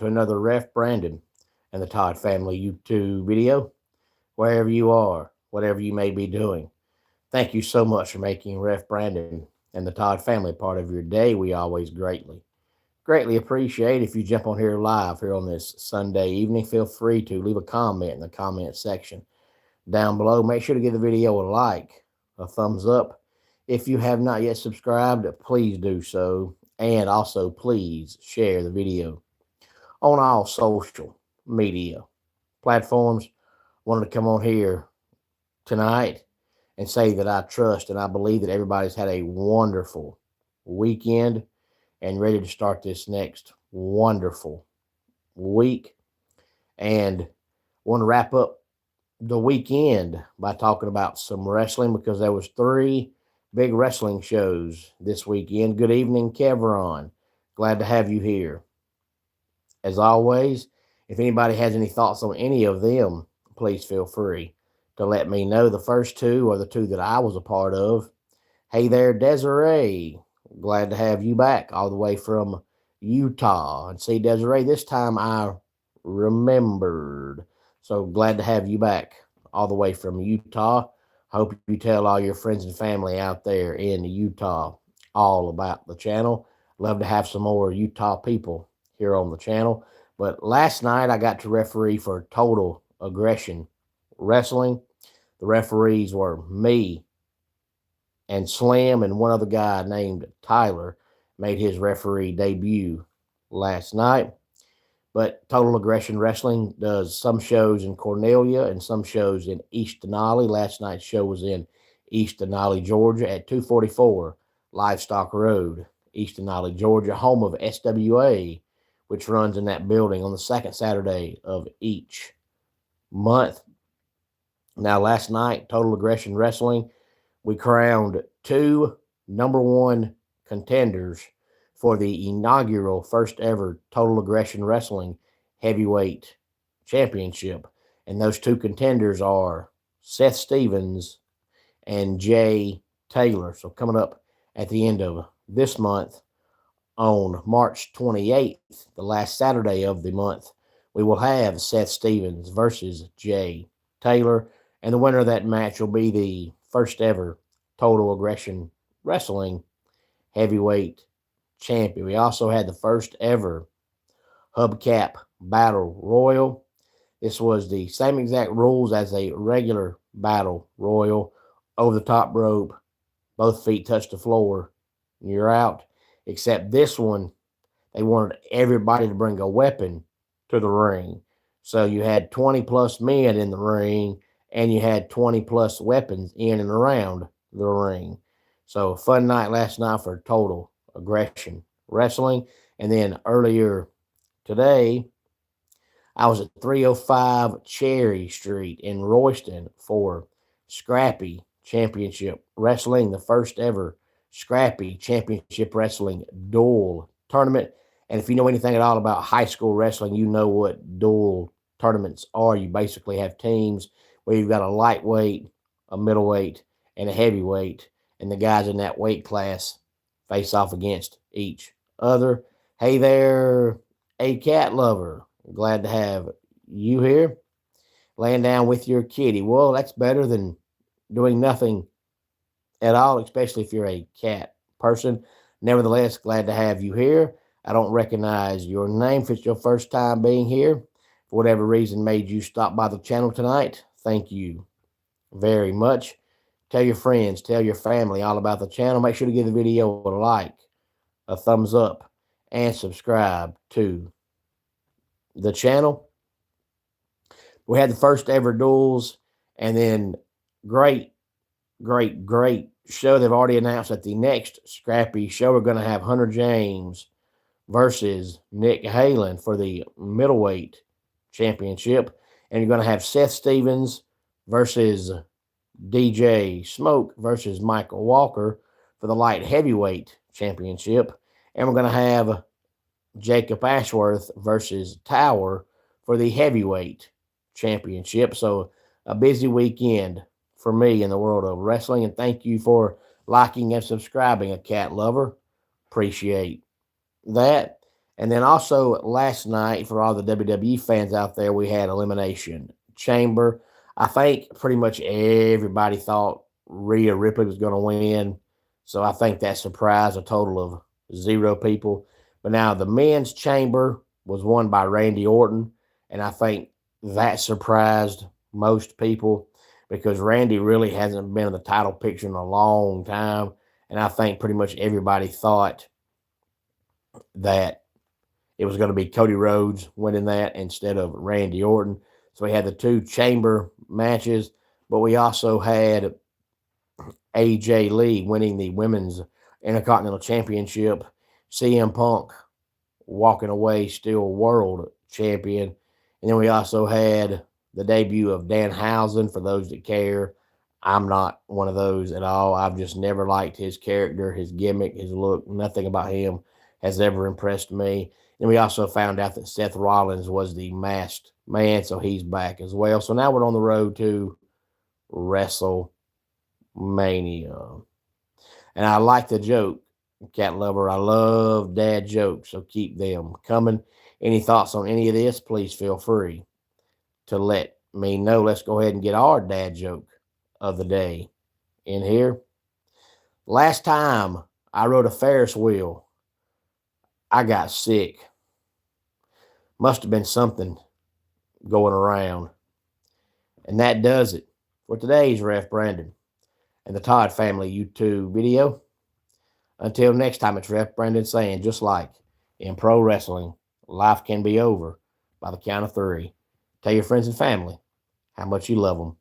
to another Ref Brandon and the Todd Family YouTube video. Wherever you are, whatever you may be doing, thank you so much for making Ref Brandon and the Todd Family part of your day. We always greatly appreciate if you jump on here live here on this Sunday evening. Feel free to leave a comment in the comment section down below. Make sure to give the video a like, a thumbs up. If you have not yet subscribed, please do so. And also, please share the video on all social media platforms. Wanted to come on here tonight and say that I trust and I believe that everybody's had a wonderful weekend and ready to start this next wonderful week. And want to wrap up the weekend by talking about some wrestling because there was 3 big wrestling shows this weekend. Good evening, Kevron. Glad to have you here. As always, if anybody has any thoughts on any of them, please feel free to let me know. The first 2 are the 2 that I was a part of. Hey there, Desiree. Glad to have you back all the way from Utah. And see, Desiree, this time I remembered. So glad to have you back all the way from Utah. I hope you tell all your friends and family out there in Utah all about the channel. Love to have some more Utah people here on the channel. But last night I got to referee for Total Aggression Wrestling. The referees were me and Slim, and one other guy named Tyler made his referee debut last night. But Total Aggression Wrestling does some shows in Cornelia and some shows in East Denali. Last night's show was in East Denali, Georgia at 244 Livestock Road, East Denali, Georgia, home of SWA, which runs in that building on the second Saturday of each month. Now, last night, Total Aggression Wrestling, we crowned 2 #1 contenders for the inaugural first ever Total Aggression Wrestling Heavyweight Championship. And those 2 contenders are Seth Stevens and Jay Taylor. So coming up at the end of this month on March 28th, the last Saturday of the month, we will have Seth Stevens versus Jay Taylor. And the winner of that match will be the first ever Total Aggression Wrestling Heavyweight Champion. We also had the first ever Hubcap Battle Royal. This was the same exact rules as a regular Battle Royal. Over the top rope, both feet touch the floor, and you're out. Except this one, they wanted everybody to bring a weapon to the ring. So you had 20 plus men in the ring, and you had 20 plus weapons in and around the ring. So fun night last night for Total Aggression Wrestling. And then earlier today, I was at 305 Cherry Street in Royston for Scrappy Championship Wrestling, the first ever Scrappy Championship Wrestling dual tournament. And if you know anything at all about high school wrestling, you know what dual tournaments are. You basically have teams where you've got a lightweight, a middleweight, and a heavyweight, and the guys in that weight class face off against each other. Hey there, a cat lover. Glad to have you here. Laying down with your kitty. Well, that's better than doing nothing at all, especially if you're a cat person. Nevertheless, glad to have you here. I don't recognize your name if it's your first time being here. For whatever reason made you stop by the channel tonight, thank you very much. Tell your friends, tell your family all about the channel. Make sure to give the video a like, a thumbs up, and subscribe to the channel. We had the first ever duels, and then great show. They've already announced that the next Scrappy show we're going to have Hunter James versus Nick Halen for the middleweight championship, and you're going to have Seth Stevens versus DJ Smoke versus Michael Walker for the light heavyweight championship, and we're going to have Jacob Ashworth versus Tower for the heavyweight championship. So a busy weekend for me in the world of wrestling, and thank you for liking and subscribing, a cat lover. Appreciate that. And then also last night, for all the WWE fans out there, we had Elimination Chamber. I think pretty much everybody thought Rhea Ripley was going to win. So I think that surprised a total of 0 people. But now the men's chamber was won by Randy Orton. And I think that surprised most people because Randy really hasn't been in the title picture in a long time. And I think pretty much everybody thought that it was going to be Cody Rhodes winning that instead of Randy Orton. So we had the 2 chamber matches, but we also had AJ Lee winning the Women's Intercontinental Championship, CM Punk walking away still world champion. And then we also had the debut of Danhausen, for those that care. I'm not one of those at all. I've just never liked his character, his gimmick, his look. Nothing about him has ever impressed me. And we also found out that Seth Rollins was the masked man, so he's back as well. So now we're on the road to WrestleMania. And I like the joke, Cat Lover. I love dad jokes, so keep them coming. Any thoughts on any of this, please feel free to let me know. Let's go ahead and get our dad joke of the day in here. Last time I rode a Ferris wheel, I got sick. Must have been something going around. And that does it for today's Ref Brandon and the Todd Family YouTube video. Until next time, it's Ref Brandon saying, just like in pro wrestling, life can be over by the count of 3. Tell your friends and family how much you love them.